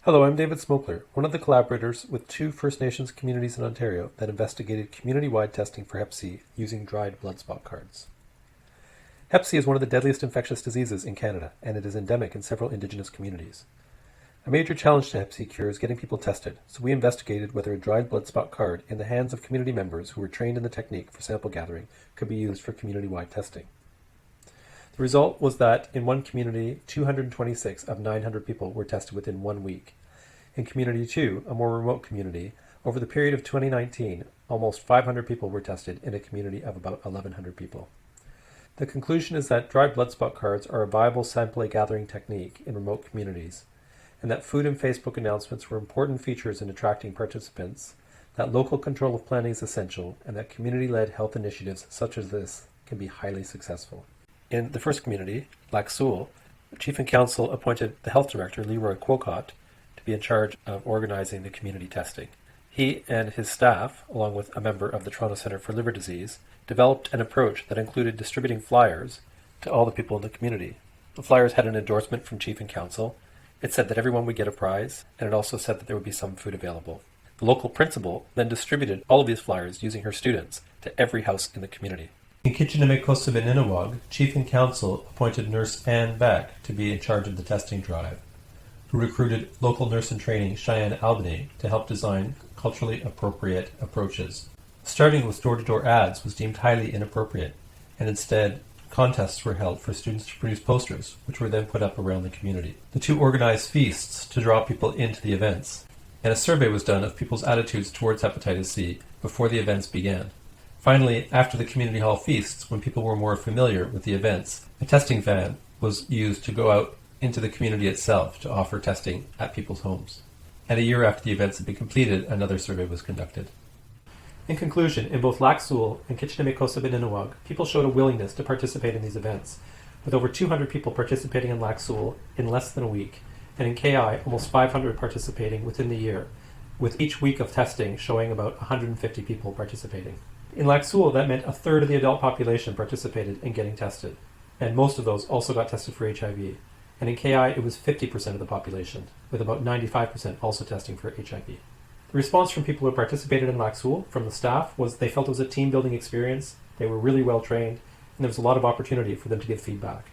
Hello, I'm David Smokler, one of the collaborators with two First Nations communities in Ontario that investigated community-wide testing for Hep C using dried blood spot cards. Hep C is one of the deadliest infectious diseases in Canada, and it is endemic in several Indigenous communities. A major challenge to Hep C cure is getting people tested, so we investigated whether a dried blood spot card in the hands of community members who were trained in the technique for sample gathering could be used for community-wide testing. The result was that in one community, 226 of 900 people were tested within 1 week. In Community 2, a more remote community, over the period of 2019, almost 500 people were tested in a community of about 1,100 people. The conclusion is that dried blood spot cards are a viable sample gathering technique in remote communities, and that food and Facebook announcements were important features in attracting participants, that local control of planning is essential, and that community-led health initiatives such as this can be highly successful. In the first community, Lac Seul, Chief and Council appointed the health director, Leroy Quocott, to be in charge of organizing the community testing. He and his staff, along with a member of the Toronto Centre for Liver Disease, developed an approach that included distributing flyers to all the people in the community. The flyers had an endorsement from Chief and Council. It said that everyone would get a prize, and it also said that there would be some food available. The local principal then distributed all of these flyers using her students to every house in the community. In Kitchener-May-Cossabin-Inawag, Chief and Council appointed Nurse Anne Beck to be in charge of the testing drive, who recruited local nurse in training Cheyenne Albany to help design culturally appropriate approaches. Starting with door-to-door ads was deemed highly inappropriate, and instead contests were held for students to produce posters, which were then put up around the community. The two organized feasts to draw people into the events, and a survey was done of people's attitudes towards hepatitis C before the events began. Finally, after the community hall feasts, when people were more familiar with the events, a testing van was used to go out into the community itself to offer testing at people's homes. And a year after the events had been completed, another survey was conducted. In conclusion, in both Lac Seul and Kitchener-May-Cossabin-Inawag, people showed a willingness to participate in these events, with over 200 people participating in Lac Seul in less than a week, and in KI, almost 500 participating within the year, with each week of testing showing about 150 people participating. In Lac Seul, that meant a third of the adult population participated in getting tested, and most of those also got tested for HIV. And in KI, it was 50% of the population, with about 95% also testing for HIV. The response from people who participated in Lac Seul, from the staff, was they felt it was a team-building experience, they were really well trained, and there was a lot of opportunity for them to give feedback.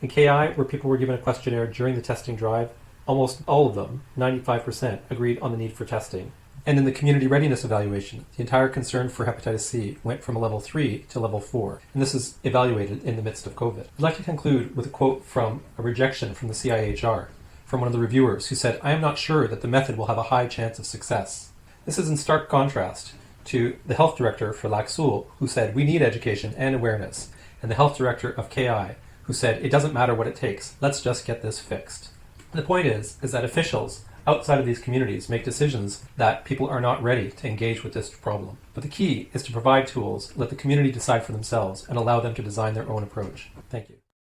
In KI, where people were given a questionnaire during the testing drive, almost all of them, 95%, agreed on the need for testing. And in the community readiness evaluation, the entire concern for hepatitis C went from a level 3 to level 4, and this is evaluated in the midst of COVID. I'd like to conclude with a quote from a rejection from the CIHR, from one of the reviewers who said, "I am not sure that the method will have a high chance of success." This is in stark contrast to the health director for Lac Seul, who said, "We need education and awareness," and the health director of KI, who said, "It doesn't matter what it takes, let's just get this fixed." And the point is that officials outside of these communities make decisions that people are not ready to engage with this problem. But the key is to provide tools, let the community decide for themselves, and allow them to design their own approach. Thank you.